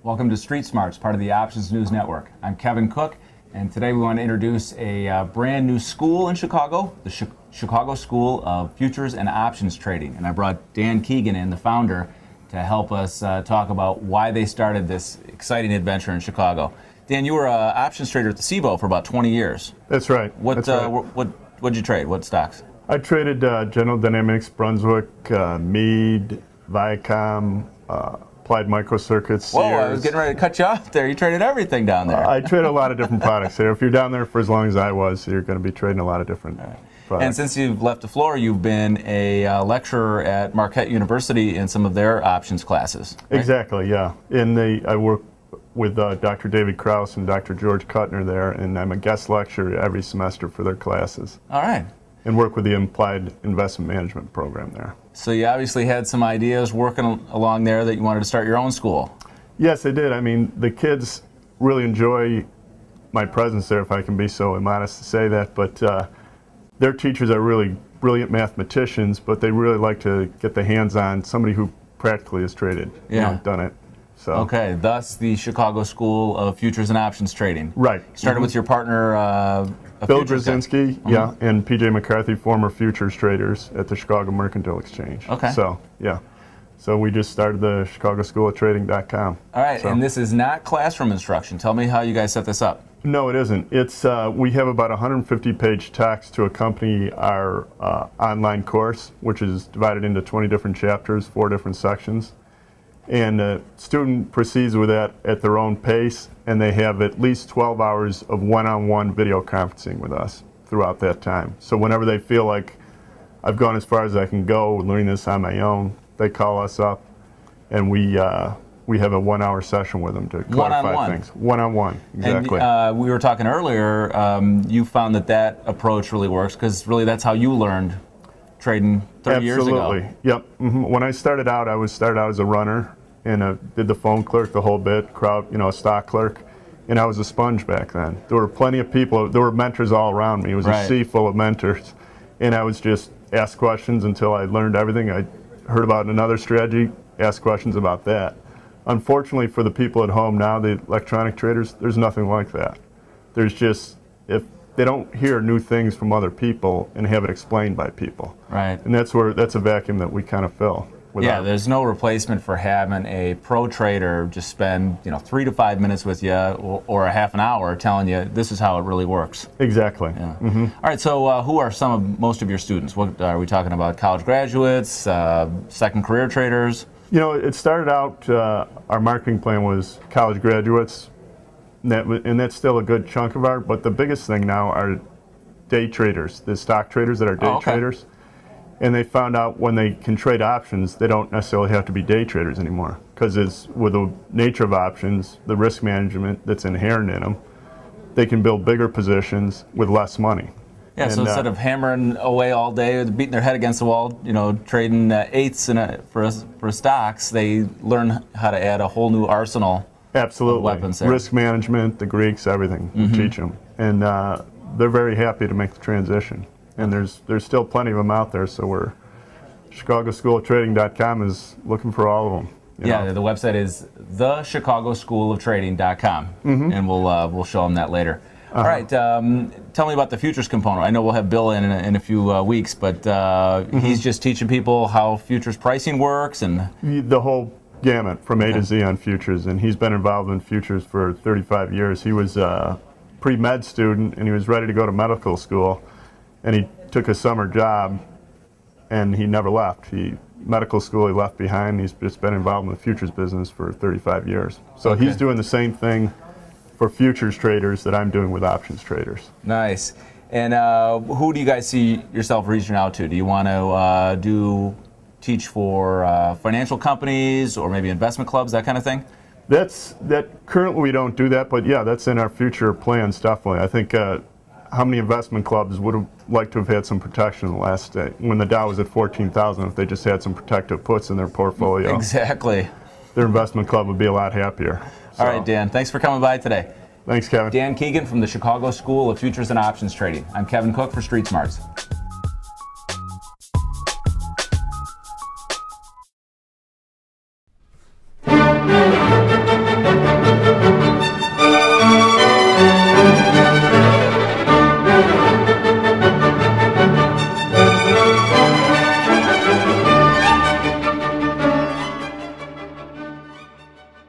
Welcome to Street Smarts, part of the Options News Network. I'm Kevin Cook, and today we want to introduce a brand new school in Chicago, the Chicago School of Futures and Options Trading. And I brought Dan Keegan in, the founder, to help us talk about why they started this exciting adventure in Chicago. Dan, you were an options trader at the SIBO for about 20 years. That's right. What'd you trade? What stocks? I traded General Dynamics, Brunswick, Mead, Viacom, Applied Microcircuits. Whoa, I was getting ready to cut you off there. You traded everything down there. I trade a lot of different products there. If you're down there for as long as I was, you're going to be trading a lot of different products. And since you've left the floor, you've been a lecturer at Marquette University in some of their options classes. Right? Exactly, yeah. I work with Dr. David Krause and Dr. George Kuttner there, and I'm a guest lecturer every semester for their classes. All right. And work with the Implied Investment Management program there. So you obviously had some ideas working along there that you wanted to start your own school. Yes, I did. I mean, the kids really enjoy my presence there, if I can be so immodest to say that, but their teachers are really brilliant mathematicians, but they really like to get the hands on somebody who practically has traded, done it. So. Okay, thus the Chicago School of Futures and Options Trading. Right. Started with your partner, Bill Brzezinski, yeah, and P.J. McCarthy, former futures traders at the Chicago Mercantile Exchange. Okay. So, yeah. So we just started the ChicagoSchoolOfTrading.com. All right, and this is not classroom instruction. Tell me how you guys set this up. No, it isn't. It's we have about 150-page text to accompany our online course, which is divided into 20 different chapters, 4 different sections. And the student proceeds with that at their own pace, and they have at least 12 hours of one-on-one video conferencing with us throughout that time. So whenever they feel like I've gone as far as I can go learning this on my own, they call us up, and we have a 1-hour session with them to clarify things. One-on-one, exactly. And we were talking earlier, you found that approach really works, because really that's how you learned trading 30 years ago. Absolutely, yep. When I started out, I started out as a runner and did the phone clerk, the whole bit, a stock clerk, and I was a sponge back then. There were plenty of people, there were mentors all around me. It was a sea full of mentors, and I was just asked questions until I learned everything. I heard about another strategy, asked questions about that. Unfortunately for the people at home now, the electronic traders, there's nothing like that. There's just, if they don't hear new things from other people and have it explained by people. Right. And that's a vacuum that we kind of fill. Yeah, there's no replacement for having a pro trader just spend 3 to 5 minutes with you or a half an hour telling you this is how it really works. Exactly. Yeah. All right, so who are most of your students? What are we talking about? College graduates, second career traders? It started out, our marketing plan was college graduates, and that's still a good chunk of but the biggest thing now are day traders, the stock traders that are day traders. And they found out when they can trade options, they don't necessarily have to be day traders anymore, because it's with the nature of options, the risk management that's inherent in them, they can build bigger positions with less money. Yeah, so instead of hammering away all day, beating their head against the wall, trading eighths for stocks, they learn how to add a whole new arsenal. Absolutely. Of weapons there. Risk management, the Greeks, everything. We teach them, and they're very happy to make the transition. And there's still plenty of them out there, so ChicagoSchoolOfTrading.com is looking for all of them. The website is theChicagoSchoolOfTrading.com, and we'll show them that later. All right, tell me about the futures component. I know we'll have Bill in a few weeks, but he's just teaching people how futures pricing works and the whole gamut from A to Z on futures, and he's been involved in futures for 35 years. He was a pre-med student, and he was ready to go to medical school. And he took a summer job, and he never left. Medical school he left behind. He's just been involved in the futures business for 35 years. So he's doing the same thing for futures traders that I'm doing with options traders. Nice. And who do you guys see yourself reaching out to? Do you want to teach for financial companies or maybe investment clubs, that kind of thing? Currently we don't do that, but yeah, that's in our future plans, definitely. I think how many investment clubs would have liked to have had some protection in the last day when the Dow was at 14,000? If they just had some protective puts in their portfolio, exactly, their investment club would be a lot happier. All right, Dan, thanks for coming by today. Thanks, Kevin. Dan Keegan from the Chicago School of Futures and Options Trading. I'm Kevin Cook for Street Smarts.